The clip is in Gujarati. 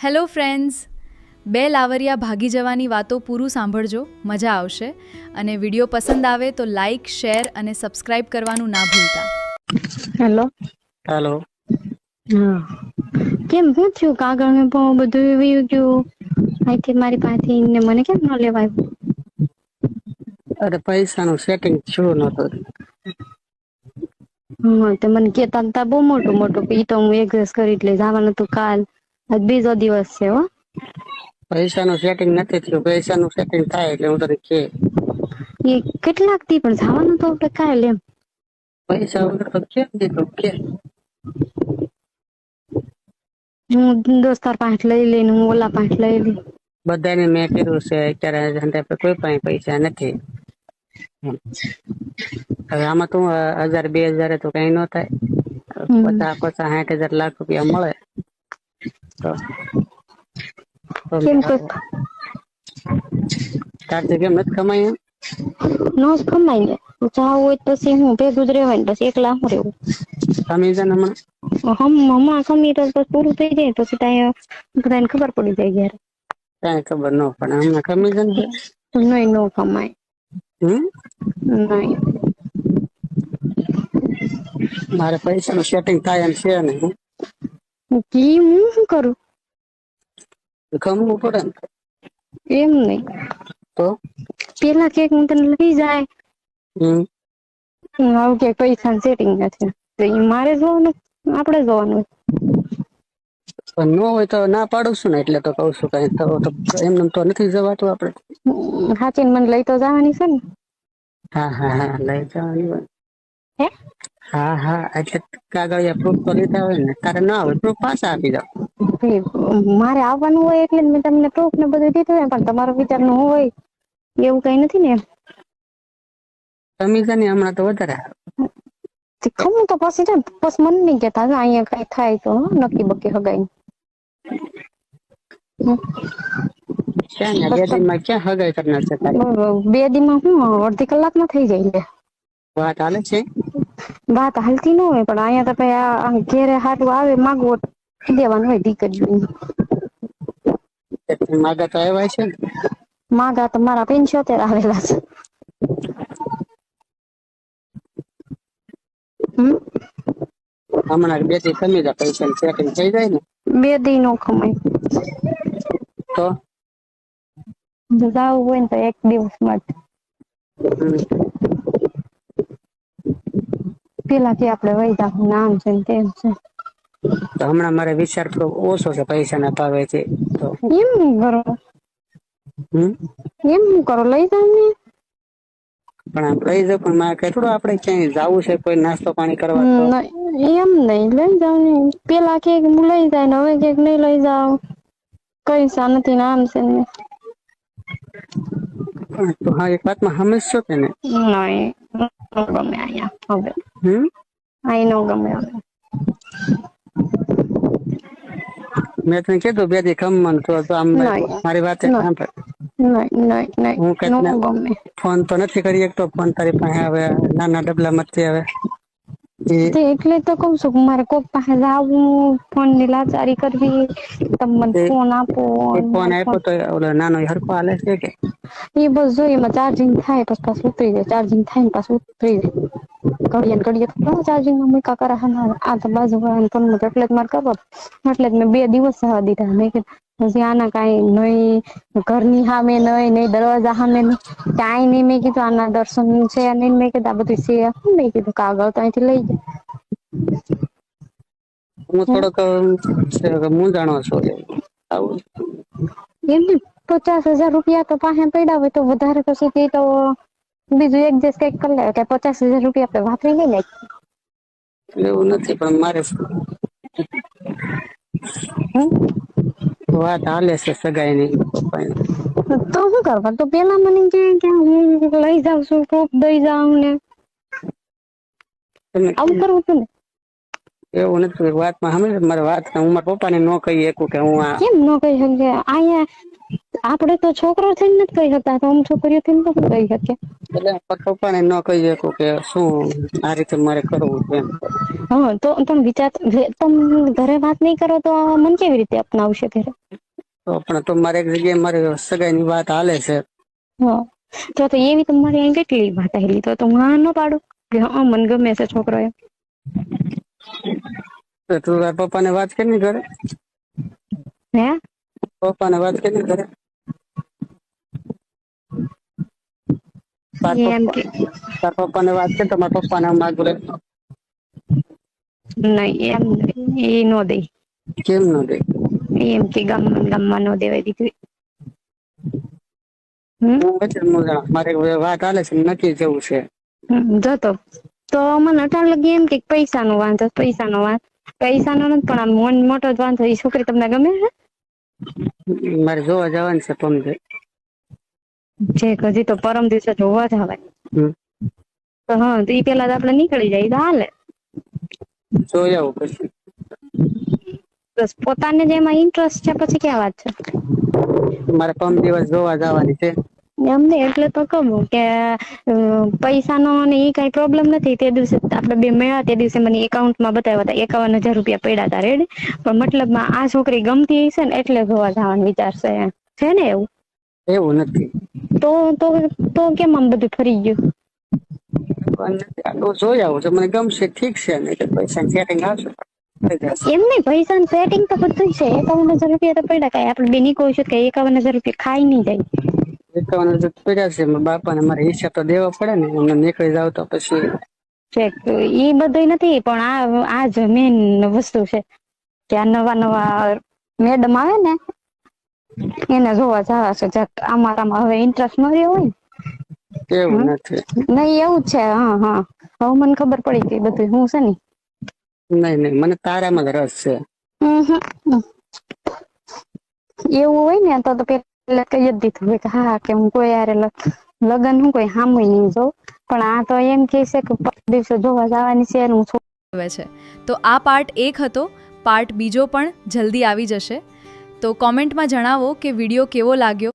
હેલો ફ્રેન્ડ્સ, બે લાવરિયા ભાગી જવાની વાતો પૂરું સાંભળજો, મજા આવશે. અને વિડીયો પસંદ આવે તો લાઇક, શેર અને સબસ્ક્રાઇબ કરવાનું ના ભૂલતા. Hello hello. હા, કેમ શું થયું? કાગળ ને બધું વયું ગયું અહીંથી મારી પાસેથી ને મને કેમ ન લેવાય? અરે પૈસાનું સેટિંગ થયું નતું. હા, તો મને કેતા હતા બહુ મોટું મોટું ઈ તો હું એડજસ્ટ કરી એટલે જવાનું હતું કાલ. આજ બીજો દિવસ છે હો. પૈસાનું સેટિંગ નથી થયું. પૈસાનું સેટિંગ થાય એટલે હું તને કે એ કેટલાક દી પણ જવાનું તો આપણે કાલ એમ. પૈસા વગર તો કેમ દીધું કે હું દોસ્તાર પાંચ લઈ લઈને હું ઓલા પાંચ લઈ લઈ. બધાને મેં કીધું છે અત્યારે કોઈ પાસે પૈસા નથી. હવે આમાં તું 1000-2000 તો કઈ ન થાય. 50-60 લાખ રૂપિયા મળે તો કેમ તારથી કેમ નથી કમાય? નો જ કમાય ને જાવ હોય પછી હું ભેગું જ રહેવાય ને પછી એકલા હું રહેવું. કમી છે ને હમણાં હમણાં કમી તો પૂરું થઈ જાય પછી ત્યાં બધાને ખબર પડી જાય જ્યારે. કઈ ખબર ન પડે. હમણાં કમિશન છે. નહીં નો કમાય. નહીં. મારે પૈસાનું સેટિંગ થાય એમ છે નહીં. કી હું શું કરું? કમવું પડે ને. એમ નહીં તો પેલા કેક હું તને લઈ જાય. આવું કે પૈસા સેટિંગ નથી તો એ મારે જોવાનું આપણે જોવાનું. ન હોય તો ના પાડું છું ને એટલે તો કઉ છું. કઈ તો એમને તો નથી જવાતું આપડે. હાચીને મને લઈ તો જવાની છે ને. હા હા હા લઈ જવાની હોય. હે હા હા એટલે કાગળિયા પ્રૂફ તો લીધા હોય ને. તારે ના હોય પ્રૂફ પાછા આપી જાવ. મારે આવવાનું હોય એટલે મેં તમને પ્રૂફ ને બધું દીધું હોય પણ તમારો વિચાર ન હોય એવું કઈ નથી ને. કમિશન હમણાં તો વધારે ખમું તો પછી છે પછી મને નહીં કેતા અહીંયા કઈ થાય તો નક્કી બકી હગાઈ. ક્યાં બે દિનમાં ક્યાં હગાઈ કરનાર છે તારી? 2 દીમાં હું અડધી કલાકમાં થઈ જાય લે. વાત હાલે છે. વાત હાલતી ન હોય પણ અહીંયા તો કઈ ઘેરે હાટું આવે માગવું દેવાનું હોય દીકરીઓને. માગા તો આવ્યા છે ને. માગા તો મારા 75 આવેલા છે. હમણાં 2 દી કમી જાય પૈસા સેટિંગ થઈ જાય ને. 2 દી નો કમાય. તો જાવું હોય ને તો 1 દિવસમાં જ. પેલા કે આપણે વહી જાહું આમ છે ને તેમ છે. તો હમણાં મારે વિચાર થોડો ઓછો છે પૈસા ના ભાવે છે તો એમ હું કરો હમ એમ હું કરો લઈ જાવ ને. પણ આમ લઈ જાવ પણ મારે કેટલું આપડે ક્યાંય જવું છે કોઈ નાસ્તો પાણી કરવા તો એમ નહીં લઈ જાવ ને. પેલા કેક હું લઈ જાય ને હવે કેક નહીં લઈ જાવ પૈસા નથી ને આમ છે ને. તો હા એક વાતમાં સમજશો કે ને. નહીં નો ગમે અહીંયા હવે. અહીં નો ગમે હવે. મેં તને કીધું 2 દી કમવાનું તો આમ મારી વાત સાંભળ. હું કઈક ફોન તો નથી કરી શકતો. ફોન તારી પાસે આવે નાના ડબલા માંથી આવે. એટલે તો કઉ છું કે મારે કોક પાસે જાવું ફોન ની લાચારી કરવી. તમે મને ફોન આપો. ફોન આપ્યો તો ઓલો નાનો હરખો હાલે છે કે એ બસ જો એમાં ચાર્જિંગ થાય પછી પાછું ઉતરી જાય. ચાર્જિંગ થાય ને પાછું ઉતરી જાય. ઘડીએ ઘડીએ ચાર્જિંગમાં મૂકા કરે. આ તો બાજુ વાળાને ફોન એટલે જ મારે કરવો એટલે જ મેં 2 દિવસ જવા દીધા. મેં કીધું પછી આના કઈ નહીં ઘરની સામે નહીં દરવાજા સામે નહીં ક્યાંય નહીં. મેં કીધું આના દર્શન છે નહીં. મેં કીધું આ બધું છે મેં કીધું કાગળ તો અહીંથી લઈ જાય. હું થોડોક મૂંઝાણો છું આવું. એમને 50,000 રૂપિયા તો પાસે પડ્યા હોય તો વધારે પછી તો બીજું એડજસ્ટ કઈક કરી લે. 50,000 રૂપિયા આપણે વાપરી લઈ લે. એવું નથી પણ મારે વાત હાલે છે સગાઈની પપ્પાની. તો શું કરવા તો પેલા મને કે હું લઈ જાઉં છું પ્રૂફ દઈ જાઉં ને આવું કરવું હતું ને. એવું નથી વાતમાં સમજ મારી વાત હું મારા પપ્પાને ન કહી શકું કે હું કેમ ન કહી શકીએ? અહીંયા આપણે તો છોકરો થઈને નથી કહી શકતા તો આમ છોકરીઓ થઈને તો કહી શકીએ. એટલે પપ્પાને ન કહી શકું કે શું આ રીતે મારે કરવું એમ. હા તો પણ વિચાર તમે ઘરે વાત નહીં કરો તો મન કેવી રીતે અપનાવશે ઘરે? તો પણ તો મારે એક જગ્યાએ મારી સગાઈની વાત હાલે છે. હા તો એવી તમારી અહીં કેટલી વાત આવેલી તો હું હા ન પાડું કે હા મને ગમે છે છોકરો એમ. તો તું તાર પપ્પાને વાત કરી ઘરે? હે પપ્પાને વાત કરી ઘરે? એમ કે તાર પપ્પાને વાત કરી તમારા પપ્પાને માગું. નહી એમ એ નો દે. કેમ ન દે? એમ કે ગામમાં નો દેવાય દીકરી. મારે વાત હાલે છે નક્કી જવું છે. જતો તો મને અટાણ લગી એમ કે પૈસા નો વાંધો પૈસા નો નથી પણ આ મોટો જ વાંધો એ છોકરી તમને ગમે છે? મારે જોવા જવાનું છે પમદે. છે હજી તો પરમ દિવસે જોવા જવાય. હમ. તો હા તો ઈ પેલા તો આપડે નીકળી જાય તો હાલે. જોઈ આવું પછી. બસ પોતાને જ એમાં ઇન્ટરેસ્ટ છે પછી ક્યાં વાત છે. મારે પરમ દિવસ જોવા જવાની છે. એમને એટલે તો કહું કે પૈસા નો અને એ કઈ પ્રોબ્લેમ નથી તે દિવસે આપડે બે મેળ્યા તે દિવસે મને એકાઉન્ટમાં બતાવ્યા હતા 51,000 રૂપિયા પડ્યા હતા રેડી પણ મતલબમાં આ છોકરી ગમતી હશે ને એટલે જોવા જવાનું વિચારશે એમ છે ને એવું? એવું નથી. તો કેમ આમ બધું ફરી ગયું? જોઈ આવું છે મને ગમશે ઠીક છે ને પૈસા સેટિંગ આવશે. એમ નઈ પૈસા સેટિંગ તો બધું છે 51,000 રૂપિયા તો પડ્યા કઈ આપડે બેની કહું છું કે 51,000 રૂપિયા ખાઈ નઈ જાય. 51,000 પડ્યા છે બાપાને મારે હિસાબ તો દેવા પડે ને એમને નીકળી જાવ તો પછી. ઈ બધું નથી પણ આ જ મેન વસ્તુ છે. ત્યાં નવા મેડમ આવે ને એને જોવા જવા છે આમાં હવે ઇન્ટરેસ્ટ ન રહ્યો હોય ને. એવું નથી. નહી એવું જ છે હા હવે મને ખબર પડી ગઈ બધું હું છે ને. નઈ મને તારામાં જ રસ છે. એવું હોય ને તો પેલા કઈ જ દીધું હોય કે હા કે હું કોઈ યારે લગ્ન હું કોઈ હામુય નઈ જોઉં પણ આ તો એમ કે છે કે દિવસે જોવા જવાની છે હું આવે છે. તો આ પાર્ટ 1 હતો. પાર્ટ બીજો પણ જલ્દી આવી જશે. તો કોમેન્ટમાં જણાવો કે વિડીયો કેવો લાગ્યો.